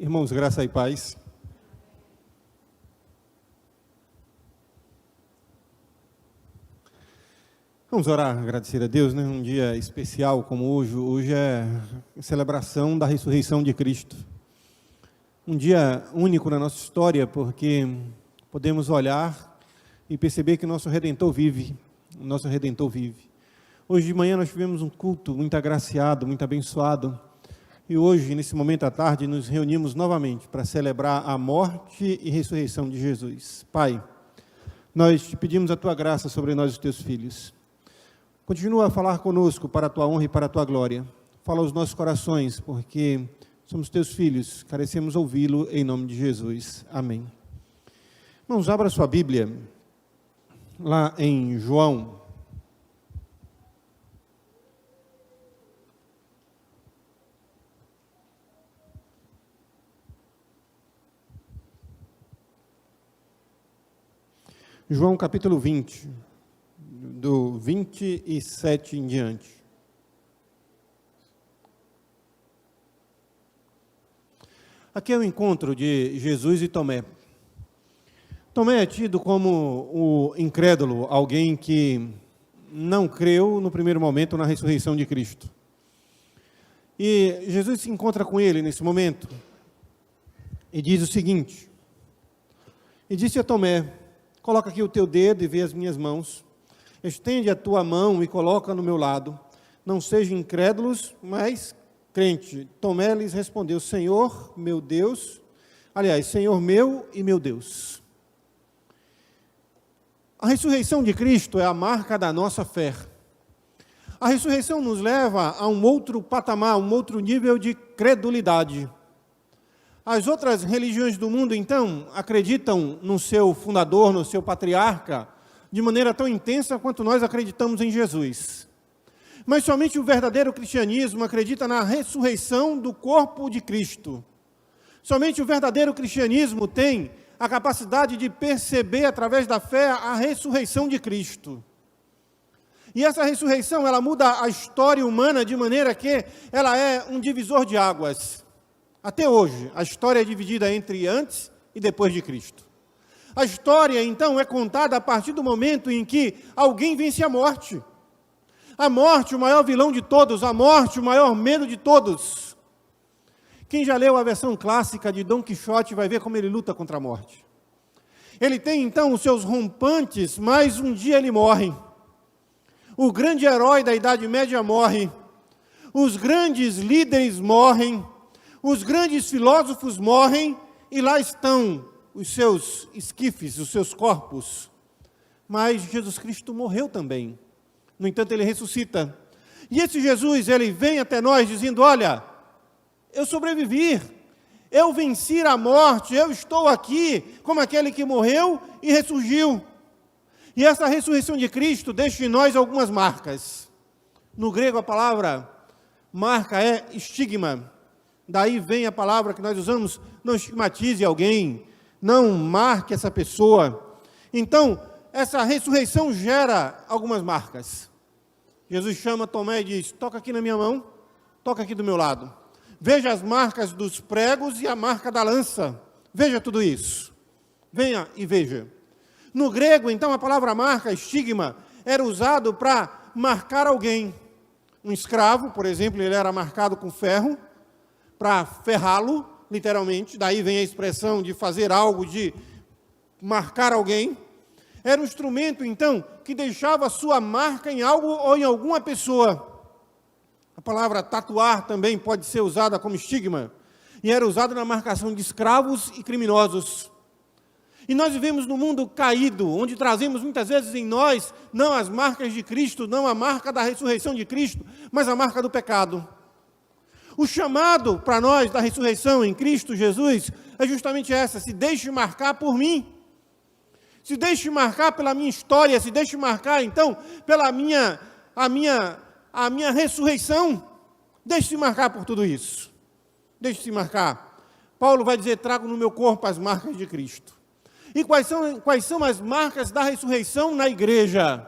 Irmãos, graça e paz. Vamos orar, agradecer a Deus, né? Um dia especial como hoje. Hoje é a celebração da ressurreição de Cristo. Um dia único na nossa história, porque podemos olhar e perceber que nosso Redentor vive. O nosso Redentor vive. Hoje de manhã nós tivemos um culto muito agraciado, muito abençoado. E hoje, nesse momento à tarde, nos reunimos novamente para celebrar a morte e ressurreição de Jesus. Pai, nós te pedimos a Tua graça sobre nós, os Teus filhos. Continua a falar conosco para a Tua honra e para a Tua glória. Fala aos nossos corações, porque somos Teus filhos, carecemos ouvi-lo em nome de Jesus. Amém. Irmãos, abra sua Bíblia, lá em João. João capítulo 20, do 27 em diante. Aqui é o encontro de Jesus e Tomé. Tomé é tido como o incrédulo, alguém que não creu no primeiro momento na ressurreição de Cristo. E Jesus se encontra com ele nesse momento e diz o seguinte, e disse a Tomé: coloca aqui o teu dedo e vê as minhas mãos. Estende a tua mão e coloca no meu lado. Não sejam incrédulos, mas crente. Tomé lhes respondeu: Senhor, meu Deus. Aliás, Senhor meu e meu Deus. A ressurreição de Cristo é a marca da nossa fé. A ressurreição nos leva a um outro patamar, um outro nível de credulidade. As outras religiões do mundo, então, acreditam no seu fundador, no seu patriarca, de maneira tão intensa quanto nós acreditamos em Jesus. Mas somente o verdadeiro cristianismo acredita na ressurreição do corpo de Cristo. Somente o verdadeiro cristianismo tem a capacidade de perceber, através da fé, a ressurreição de Cristo. E essa ressurreição, ela muda a história humana de maneira que ela é um divisor de águas. Até hoje, a história é dividida entre antes e depois de Cristo. A história, então, é contada a partir do momento em que alguém vence a morte. A morte, o maior vilão de todos, a morte, o maior medo de todos. Quem já leu a versão clássica de Dom Quixote vai ver como ele luta contra a morte. Ele tem, então, os seus rompantes, mas um dia ele morre. O grande herói da Idade Média morre. Os grandes líderes morrem. Os grandes filósofos morrem e lá estão os seus esquifes, os seus corpos. Mas Jesus Cristo morreu também. No entanto, ele ressuscita. E esse Jesus, ele vem até nós dizendo: olha, eu sobrevivi, eu venci a morte, eu estou aqui como aquele que morreu e ressurgiu. E essa ressurreição de Cristo deixa em nós algumas marcas. No grego, a palavra marca é estigma. Daí vem a palavra que nós usamos: não estigmatize alguém, não marque essa pessoa. Então, essa ressurreição gera algumas marcas. Jesus chama Tomé e diz: toca aqui na minha mão, toca aqui do meu lado. Veja as marcas dos pregos e a marca da lança. Veja tudo isso. Venha e veja. No grego, então, a palavra marca, estigma, era usado para marcar alguém. Um escravo, por exemplo, ele era marcado com ferro, para ferrá-lo, literalmente, daí vem a expressão de fazer algo, de marcar alguém. Era um instrumento, então, que deixava sua marca em algo ou em alguma pessoa. A palavra tatuar também pode ser usada como estigma, e era usada na marcação de escravos e criminosos. E nós vivemos num mundo caído, onde trazemos muitas vezes em nós, não as marcas de Cristo, não a marca da ressurreição de Cristo, mas a marca do pecado. O chamado para nós da ressurreição em Cristo Jesus é justamente essa: se deixe marcar por mim, se deixe marcar pela minha história, se deixe marcar então pela a minha ressurreição, deixe-se marcar por tudo isso, deixe-se marcar. Paulo vai dizer: trago no meu corpo as marcas de Cristo. E quais são as marcas da ressurreição na igreja?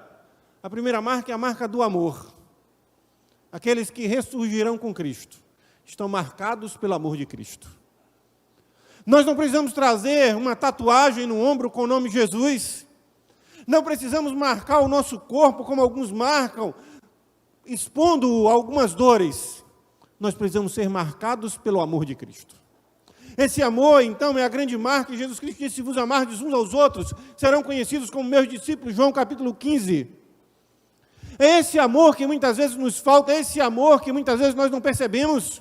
A primeira marca é a marca do amor. Aqueles que ressurgirão com Cristo estão marcados pelo amor de Cristo. Nós não precisamos trazer uma tatuagem no ombro com o nome Jesus. Não precisamos marcar o nosso corpo como alguns marcam, expondo algumas dores. Nós precisamos ser marcados pelo amor de Cristo. Esse amor, então, é a grande marca que Jesus Cristo disse: se vos amardes uns aos outros, serão conhecidos como meus discípulos, João capítulo 15. É esse amor que muitas vezes nos falta, é esse amor que muitas vezes nós não percebemos.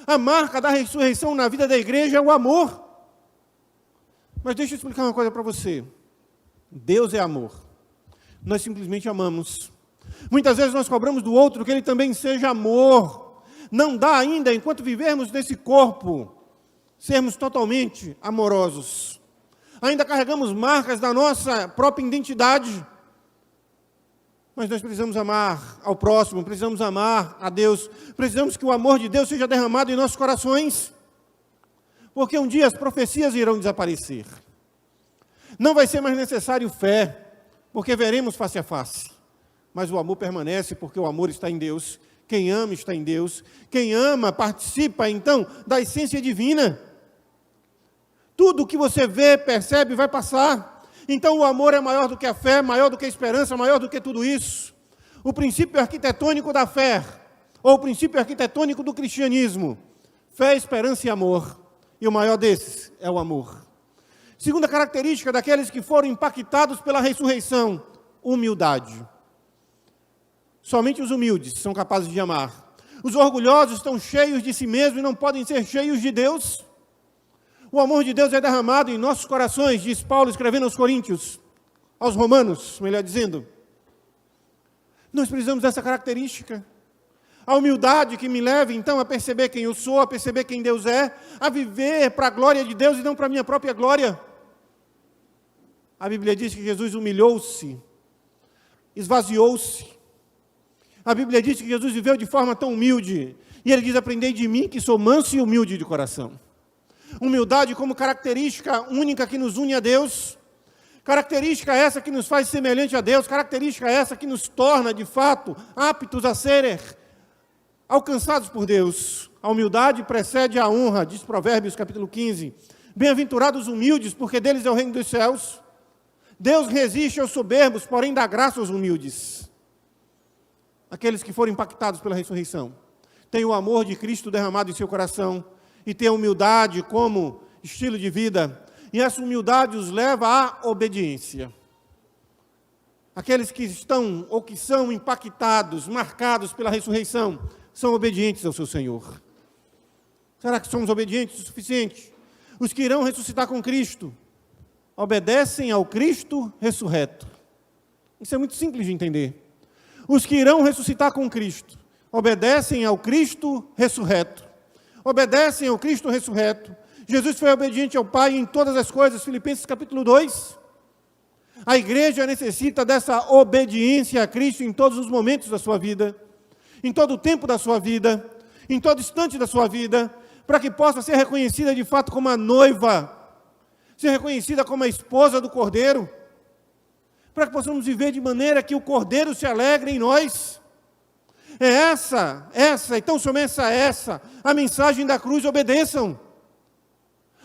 A marca da ressurreição na vida da igreja é o amor. Mas deixa eu explicar uma coisa para você. Deus é amor. Nós simplesmente amamos. Muitas vezes nós cobramos do outro que ele também seja amor. Não dá ainda, enquanto vivermos nesse corpo, sermos totalmente amorosos. Ainda carregamos marcas da nossa própria identidade. Mas nós precisamos amar ao próximo, precisamos amar a Deus, precisamos que o amor de Deus seja derramado em nossos corações, porque um dia as profecias irão desaparecer. Não vai ser mais necessário fé, porque veremos face a face, mas o amor permanece, porque o amor está em Deus. Quem ama está em Deus, quem ama participa então da essência divina. Tudo que você vê, percebe, vai passar. Então o amor é maior do que a fé, maior do que a esperança, maior do que tudo isso. O princípio arquitetônico da fé, ou o princípio arquitetônico do cristianismo: fé, esperança e amor. E o maior desses é o amor. Segunda característica daqueles que foram impactados pela ressurreição: humildade. Somente os humildes são capazes de amar. Os orgulhosos estão cheios de si mesmos e não podem ser cheios de Deus. O amor de Deus é derramado em nossos corações, diz Paulo escrevendo aos Coríntios, aos Romanos, melhor dizendo. Nós precisamos dessa característica. A humildade que me leva, então, a perceber quem eu sou, a perceber quem Deus é, a viver para a glória de Deus e não para a minha própria glória. A Bíblia diz que Jesus humilhou-se, esvaziou-se. A Bíblia diz que Jesus viveu de forma tão humilde. E ele diz: aprendei de mim que sou manso e humilde de coração. Humildade como característica única que nos une a Deus, característica essa que nos faz semelhante a Deus, característica essa que nos torna, de fato, aptos a serem alcançados por Deus. A humildade precede a honra, diz Provérbios capítulo 15. Bem-aventurados os humildes, porque deles é o reino dos céus. Deus resiste aos soberbos, porém dá graça aos humildes. Aqueles que foram impactados pela ressurreição têm o amor de Cristo derramado em seu coração, e ter a humildade como estilo de vida, e essa humildade os leva à obediência. Aqueles que estão ou que são impactados, marcados pela ressurreição, são obedientes ao seu Senhor. Será que somos obedientes o suficiente? Os que irão ressuscitar com Cristo obedecem ao Cristo ressurreto. Isso é muito simples de entender. Os que irão ressuscitar com Cristo obedecem ao Cristo ressurreto. Obedecem ao Cristo ressurreto. Jesus foi obediente ao Pai em todas as coisas, Filipenses capítulo 2. A igreja necessita dessa obediência a Cristo em todos os momentos da sua vida, em todo o tempo da sua vida, em todo instante da sua vida, para que possa ser reconhecida de fato como a noiva, ser reconhecida como a esposa do Cordeiro, para que possamos viver de maneira que o Cordeiro se alegre em nós. É essa, e tão somente essa, a mensagem da cruz: obedeçam.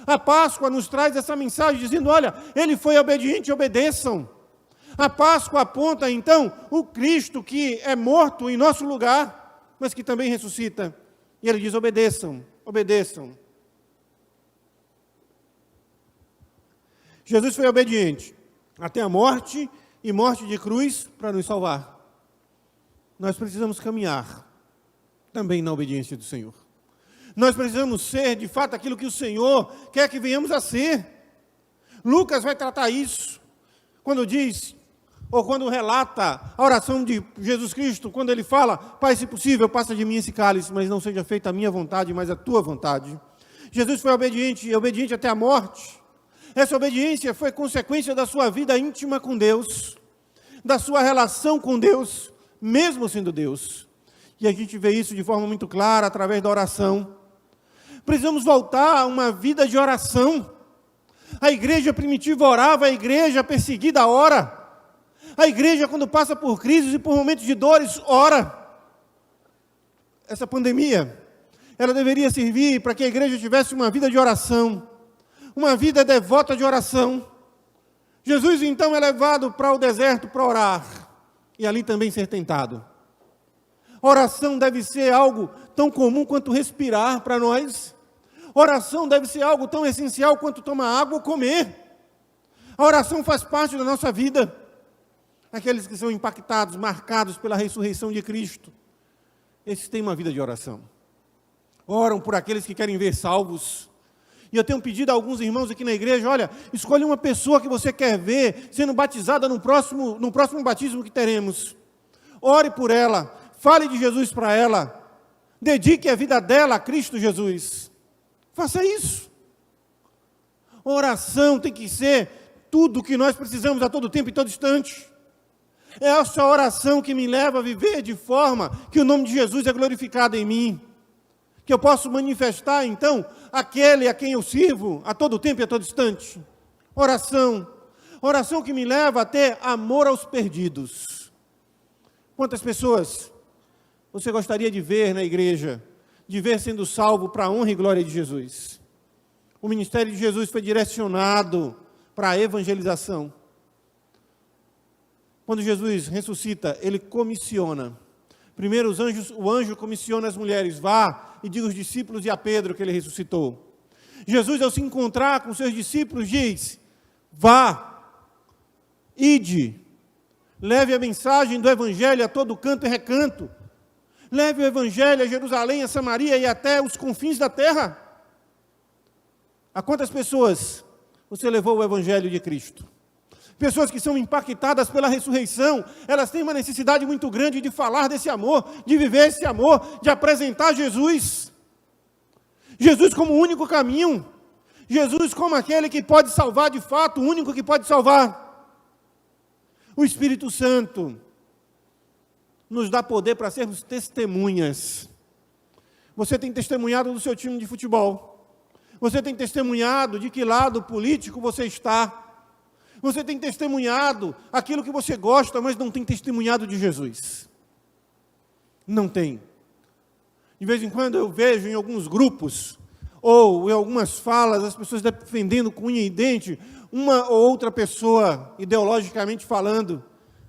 A Páscoa nos traz essa mensagem dizendo: olha, ele foi obediente, obedeçam. A Páscoa aponta então o Cristo que é morto em nosso lugar, mas que também ressuscita. E ele diz: obedeçam, obedeçam. Jesus foi obediente até a morte, e morte de cruz, para nos salvar. Nós precisamos caminhar também na obediência do Senhor. Nós precisamos ser, de fato, aquilo que o Senhor quer que venhamos a ser. Lucas vai tratar isso, quando diz, ou quando relata a oração de Jesus Cristo, quando ele fala: Pai, se possível, passa de mim esse cálice, mas não seja feita a minha vontade, mas a tua vontade. Jesus foi obediente, obediente até a morte. Essa obediência foi consequência da sua vida íntima com Deus, da sua relação com Deus, mesmo sendo Deus. E a gente vê isso de forma muito clara através da oração. Precisamos voltar a uma vida de oração. A igreja primitiva orava, a igreja perseguida ora. A igreja, quando passa por crises e por momentos de dores, ora. Essa pandemia ela deveria servir para que a igreja tivesse uma vida de oração, uma vida devota de oração. Jesus, então, é levado para o deserto para orar, e ali também ser tentado. Oração deve ser algo tão comum quanto respirar para nós. Oração deve ser algo tão essencial quanto tomar água ou comer. A oração faz parte da nossa vida. Aqueles que são impactados, marcados pela ressurreição de Cristo, esses têm uma vida de oração. Oram por aqueles que querem ver salvos. E eu tenho pedido a alguns irmãos aqui na igreja, olha, escolhe uma pessoa que você quer ver sendo batizada no próximo batismo que teremos. Ore por ela, fale de Jesus para ela, dedique a vida dela a Cristo Jesus. Faça isso. Oração tem que ser tudo o que nós precisamos a todo tempo e todo instante. É essa oração que me leva a viver de forma que o nome de Jesus é glorificado em mim. Que eu posso manifestar, então, aquele a quem eu sirvo a todo tempo e a todo instante. Oração. Oração que me leva a ter amor aos perdidos. Quantas pessoas você gostaria de ver na igreja, de ver sendo salvo para a honra e glória de Jesus? O ministério de Jesus foi direcionado para a evangelização. Quando Jesus ressuscita, ele comissiona. Primeiro o anjo comissiona as mulheres, vá e diga aos discípulos e a Pedro que ele ressuscitou. Jesus, ao se encontrar com seus discípulos, diz, vá, ide, leve a mensagem do evangelho a todo canto e recanto. Leve o evangelho a Jerusalém, a Samaria e até os confins da terra. A quantas pessoas você levou o evangelho de Cristo? Pessoas que são impactadas pela ressurreição, elas têm uma necessidade muito grande de falar desse amor, de viver esse amor, de apresentar Jesus. Jesus como o único caminho, Jesus como aquele que pode salvar de fato, o único que pode salvar. O Espírito Santo nos dá poder para sermos testemunhas. Você tem testemunhado do seu time de futebol, você tem testemunhado de que lado político você está. Você tem testemunhado aquilo que você gosta, mas não tem testemunhado de Jesus. Não tem. De vez em quando eu vejo em alguns grupos, ou em algumas falas, as pessoas defendendo com unha e dente, uma ou outra pessoa, ideologicamente falando,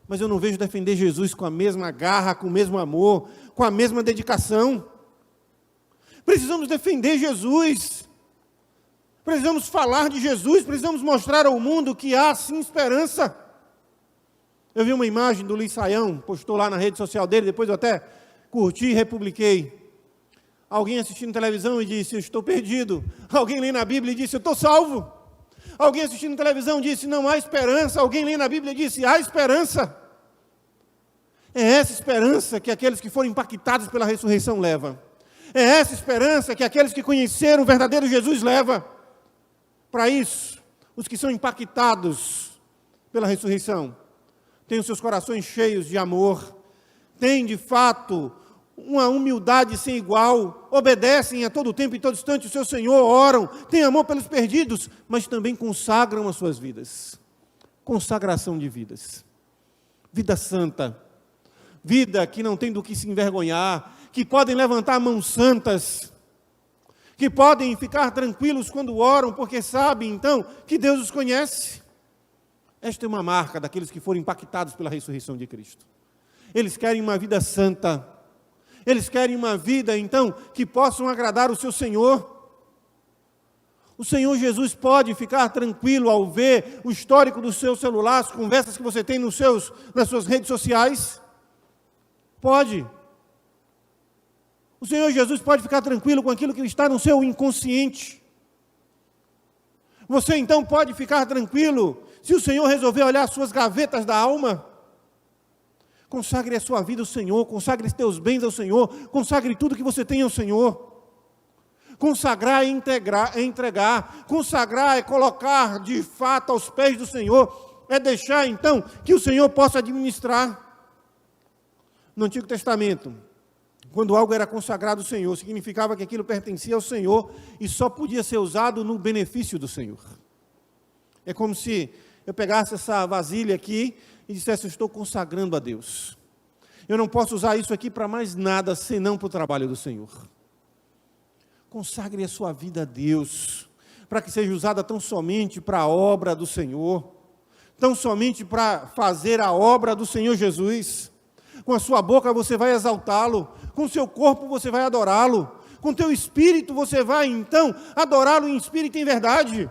mas eu não vejo defender Jesus com a mesma garra, com o mesmo amor, com a mesma dedicação. Precisamos defender Jesus. Precisamos falar de Jesus, precisamos mostrar ao mundo que há sim esperança. Eu vi uma imagem do Luiz Saião, postou lá na rede social dele, depois eu até curti e republiquei. Alguém assistindo televisão e disse, eu estou perdido. Alguém lê na Bíblia e disse, eu estou salvo. Alguém assistindo televisão disse, não há esperança. Alguém lê na Bíblia e disse, há esperança. É essa esperança que aqueles que foram impactados pela ressurreição levam. É essa esperança que aqueles que conheceram o verdadeiro Jesus levam. Para isso, os que são impactados pela ressurreição, têm os seus corações cheios de amor, têm de fato uma humildade sem igual, obedecem a todo tempo e todo instante o seu Senhor, oram, têm amor pelos perdidos, mas também consagram as suas vidas. Consagração de vidas. Vida santa. Vida que não tem do que se envergonhar, que podem levantar mãos santas, que podem ficar tranquilos quando oram, porque sabem, então, que Deus os conhece. Esta é uma marca daqueles que foram impactados pela ressurreição de Cristo. Eles querem uma vida santa. Eles querem uma vida, então, que possam agradar o seu Senhor. O Senhor Jesus pode ficar tranquilo ao ver o histórico do seu celular, as conversas que você tem nas suas redes sociais? Pode. O Senhor Jesus pode ficar tranquilo com aquilo que está no seu inconsciente. Você então pode ficar tranquilo se o Senhor resolver olhar as suas gavetas da alma. Consagre a sua vida ao Senhor, consagre os teus bens ao Senhor, consagre tudo que você tem ao Senhor. Consagrar é entregar, consagrar é colocar de fato aos pés do Senhor, é deixar então que o Senhor possa administrar. No Antigo Testamento, quando algo era consagrado ao Senhor, significava que aquilo pertencia ao Senhor e só podia ser usado no benefício do Senhor. É como se eu pegasse essa vasilha aqui e dissesse, eu estou consagrando a Deus. Eu não posso usar isso aqui para mais nada, senão para o trabalho do Senhor. Consagre a sua vida a Deus, para que seja usada tão somente para a obra do Senhor, tão somente para fazer a obra do Senhor Jesus. Com a sua boca você vai exaltá-lo, com o seu corpo você vai adorá-lo, com o teu espírito você vai, então, adorá-lo em espírito e em verdade.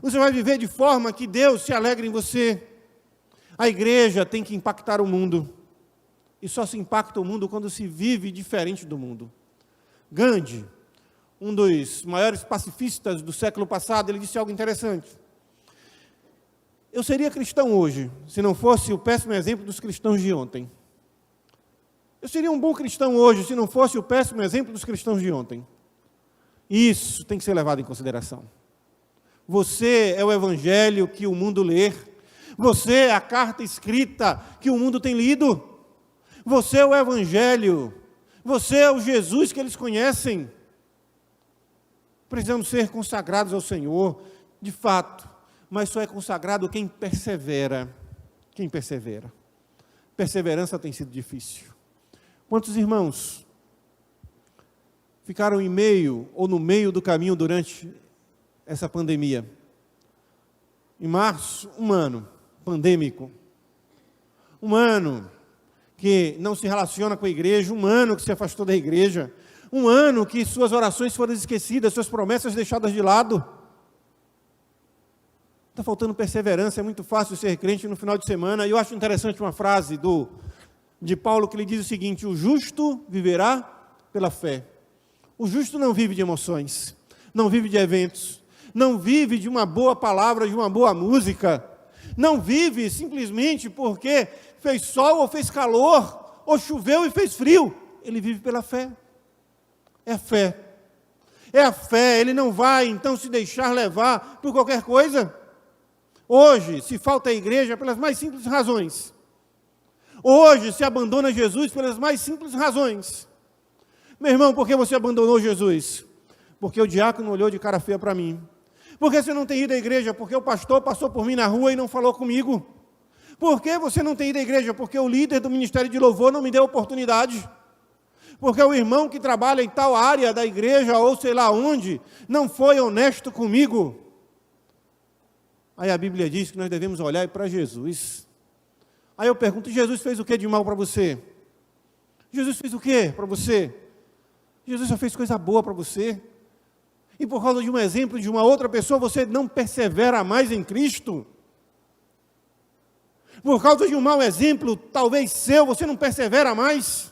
Você vai viver de forma que Deus se alegre em você. A igreja tem que impactar o mundo, e só se impacta o mundo quando se vive diferente do mundo. Gandhi, um dos maiores pacifistas do século passado, ele disse algo interessante. Eu seria cristão hoje, se não fosse o péssimo exemplo dos cristãos de ontem. Eu seria um bom cristão hoje, se não fosse o péssimo exemplo dos cristãos de ontem. Isso tem que ser levado em consideração. Você é o evangelho que o mundo lê. Você é a carta escrita que o mundo tem lido. Você é o evangelho. Você é o Jesus que eles conhecem. Precisamos ser consagrados ao Senhor, de fato, mas só é consagrado quem persevera. Quem persevera. Perseverança tem sido difícil. Quantos irmãos ficaram em meio ou no meio do caminho durante essa pandemia? Em março, um ano pandêmico. Um ano que não se relaciona com a igreja, um ano que se afastou da igreja, um ano que suas orações foram esquecidas, suas promessas deixadas de lado. Está faltando perseverança, é muito fácil ser crente no final de semana. E eu acho interessante uma frase de Paulo que ele diz o seguinte: o justo viverá pela fé. O justo não vive de emoções, não vive de eventos, não vive de uma boa palavra, de uma boa música, não vive simplesmente porque fez sol ou fez calor, ou choveu e fez frio. Ele vive pela fé. É a fé. É a fé, ele não vai então se deixar levar por qualquer coisa. Hoje se falta a igreja pelas mais simples razões. Hoje se abandona Jesus pelas mais simples razões. Meu irmão, por que você abandonou Jesus? Porque o diácono olhou de cara feia para mim. Por que você não tem ido à igreja? Porque o pastor passou por mim na rua e não falou comigo. Por que você não tem ido à igreja? Porque o líder do ministério de louvor não me deu oportunidade. Porque o irmão que trabalha em tal área da igreja, ou sei lá onde, não foi honesto comigo. Aí a Bíblia diz que nós devemos olhar para Jesus. Aí eu pergunto: Jesus fez o que de mal para você? Jesus fez o que para você? Jesus só fez coisa boa para você. E por causa de um exemplo de uma outra pessoa, você não persevera mais em Cristo? Por causa de um mau exemplo, talvez seu, você não persevera mais?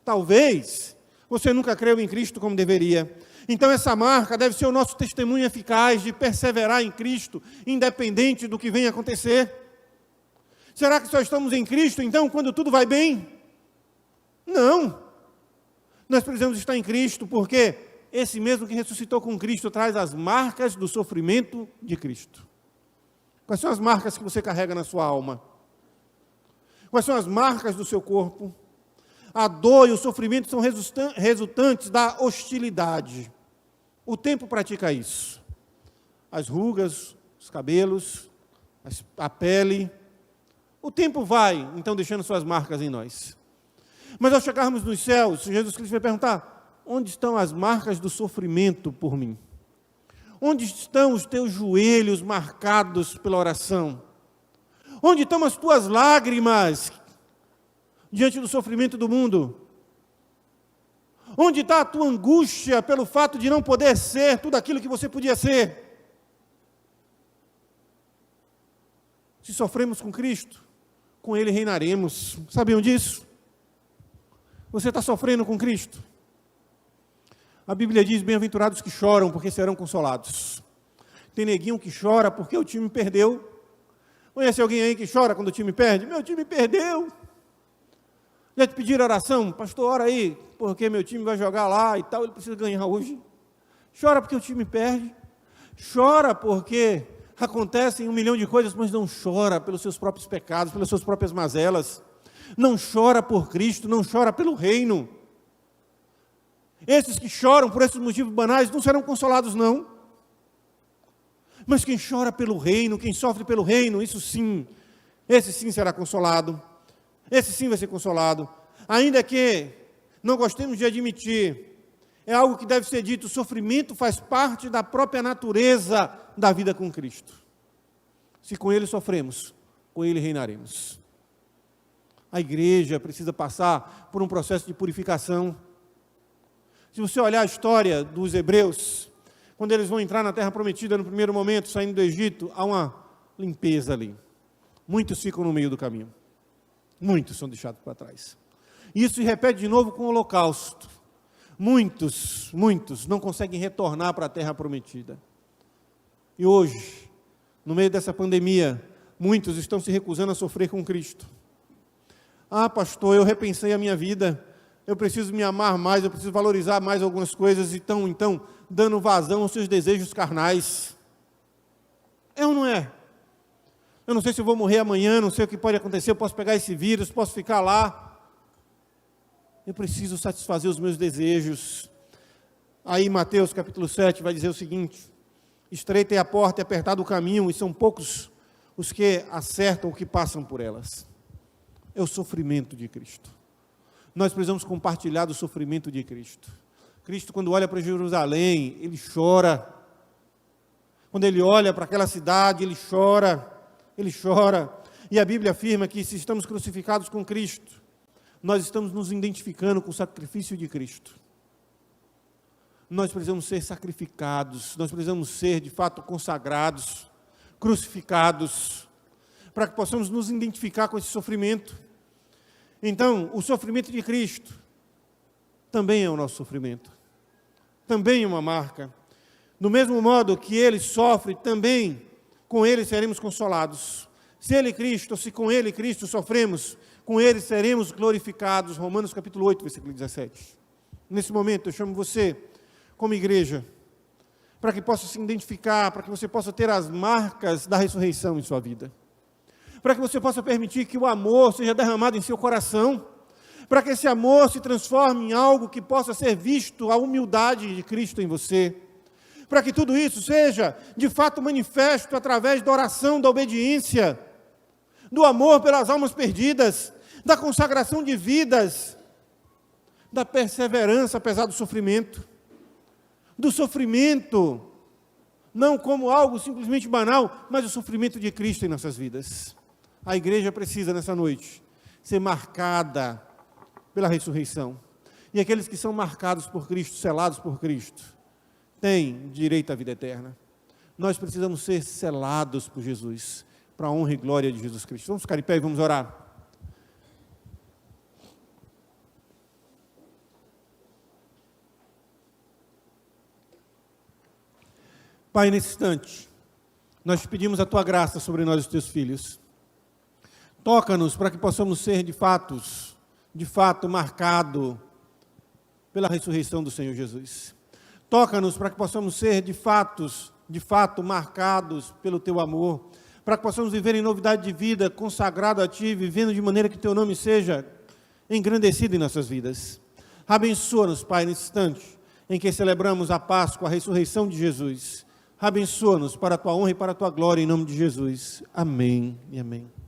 Talvez você nunca creu em Cristo como deveria. Então essa marca deve ser o nosso testemunho eficaz de perseverar em Cristo, independente do que venha acontecer. Será que só estamos em Cristo, então, quando tudo vai bem? Não. Nós precisamos estar em Cristo, porque esse mesmo que ressuscitou com Cristo traz as marcas do sofrimento de Cristo. Quais são as marcas que você carrega na sua alma? Quais são as marcas do seu corpo? A dor e o sofrimento são resultantes da hostilidade. O tempo pratica isso. As rugas, os cabelos, a pele. O tempo vai, então, deixando suas marcas em nós. Mas ao chegarmos nos céus, Jesus Cristo vai perguntar: onde estão as marcas do sofrimento por mim? Onde estão os teus joelhos marcados pela oração? Onde estão as tuas lágrimas diante do sofrimento do mundo? Onde está a tua angústia pelo fato de não poder ser tudo aquilo que você podia ser? Se sofremos com Cristo, com Ele reinaremos. Sabiam disso? Você está sofrendo com Cristo? A Bíblia diz: bem-aventurados que choram, porque serão consolados. Tem neguinho que chora porque o time perdeu. Conhece alguém aí que chora quando o time perde? Meu time perdeu. Já te pediram oração? Pastor, ora aí, porque meu time vai jogar lá e tal, ele precisa ganhar hoje. Chora porque o time perde. Chora porque acontecem 1 milhão de coisas, mas não chora pelos seus próprios pecados, pelas suas próprias mazelas. Não chora por Cristo, não chora pelo reino. Esses que choram por esses motivos banais não serão consolados, não. Mas quem chora pelo reino, quem sofre pelo reino, isso sim, esse sim será consolado. Esse sim vai ser consolado. Ainda que não gostemos de admitir, é algo que deve ser dito: o sofrimento faz parte da própria natureza da vida com Cristo. Se com Ele sofremos, com Ele reinaremos. A igreja precisa passar por um processo de purificação. Se você olhar a história dos hebreus, quando eles vão entrar na terra prometida no primeiro momento, saindo do Egito, há uma limpeza ali. Muitos ficam no meio do caminho. Muitos são deixados para trás. Isso se repete de novo com o holocausto. Muitos não conseguem retornar para a terra prometida. E hoje, no meio dessa pandemia, muitos estão se recusando a sofrer com Cristo. Ah, pastor, eu repensei a minha vida, eu preciso me amar mais, eu preciso valorizar mais algumas coisas, então, dando vazão aos seus desejos carnais. É ou não é? Eu não sei se eu vou morrer amanhã, não sei o que pode acontecer, eu posso pegar esse vírus, posso ficar lá. Eu preciso satisfazer os meus desejos. Aí Mateus capítulo 7 vai dizer o seguinte: estreita é a porta e apertado o caminho, e são poucos os que acertam ou que passam por elas. É o sofrimento de Cristo. Nós precisamos compartilhar do sofrimento de Cristo. Cristo, quando olha para Jerusalém, Ele chora. Quando Ele olha para aquela cidade, Ele chora. Ele chora. E a Bíblia afirma que se estamos crucificados com Cristo, nós estamos nos identificando com o sacrifício de Cristo. Nós precisamos ser sacrificados, nós precisamos ser, de fato, consagrados, crucificados, para que possamos nos identificar com esse sofrimento. Então, o sofrimento de Cristo também é o nosso sofrimento, também é uma marca. Do mesmo modo que Ele sofre, também com Ele seremos consolados. Se Ele Cristo, se com Ele Cristo sofremos, com Ele seremos glorificados. Romanos capítulo 8, versículo 17. Nesse momento eu chamo você, como igreja, para que possa se identificar, para que você possa ter as marcas da ressurreição em sua vida, para que você possa permitir que o amor seja derramado em seu coração, para que esse amor se transforme em algo que possa ser visto, a humildade de Cristo em você, para que tudo isso seja de fato manifesto através da oração, da obediência, do amor pelas almas perdidas, da consagração de vidas, da perseverança apesar do sofrimento, não como algo simplesmente banal, mas o sofrimento de Cristo em nossas vidas. A igreja precisa nessa noite ser marcada pela ressurreição, e aqueles que são marcados por Cristo, selados por Cristo, têm direito à vida eterna. Nós precisamos ser selados por Jesus, para a honra e glória de Jesus Cristo. Vamos ficar em pé e vamos orar. Pai, nesse instante, nós te pedimos a Tua graça sobre nós, os Teus filhos. Toca-nos para que possamos ser de fato, marcado pela ressurreição do Senhor Jesus. Toca-nos para que possamos ser de fato, marcados pelo Teu amor, para que possamos viver em novidade de vida, consagrado a Ti, vivendo de maneira que Teu nome seja engrandecido em nossas vidas. Abençoa-nos, Pai, nesse instante em que celebramos a Páscoa, a ressurreição de Jesus. Abençoa-nos para a Tua honra e para a Tua glória, em nome de Jesus. Amém e amém.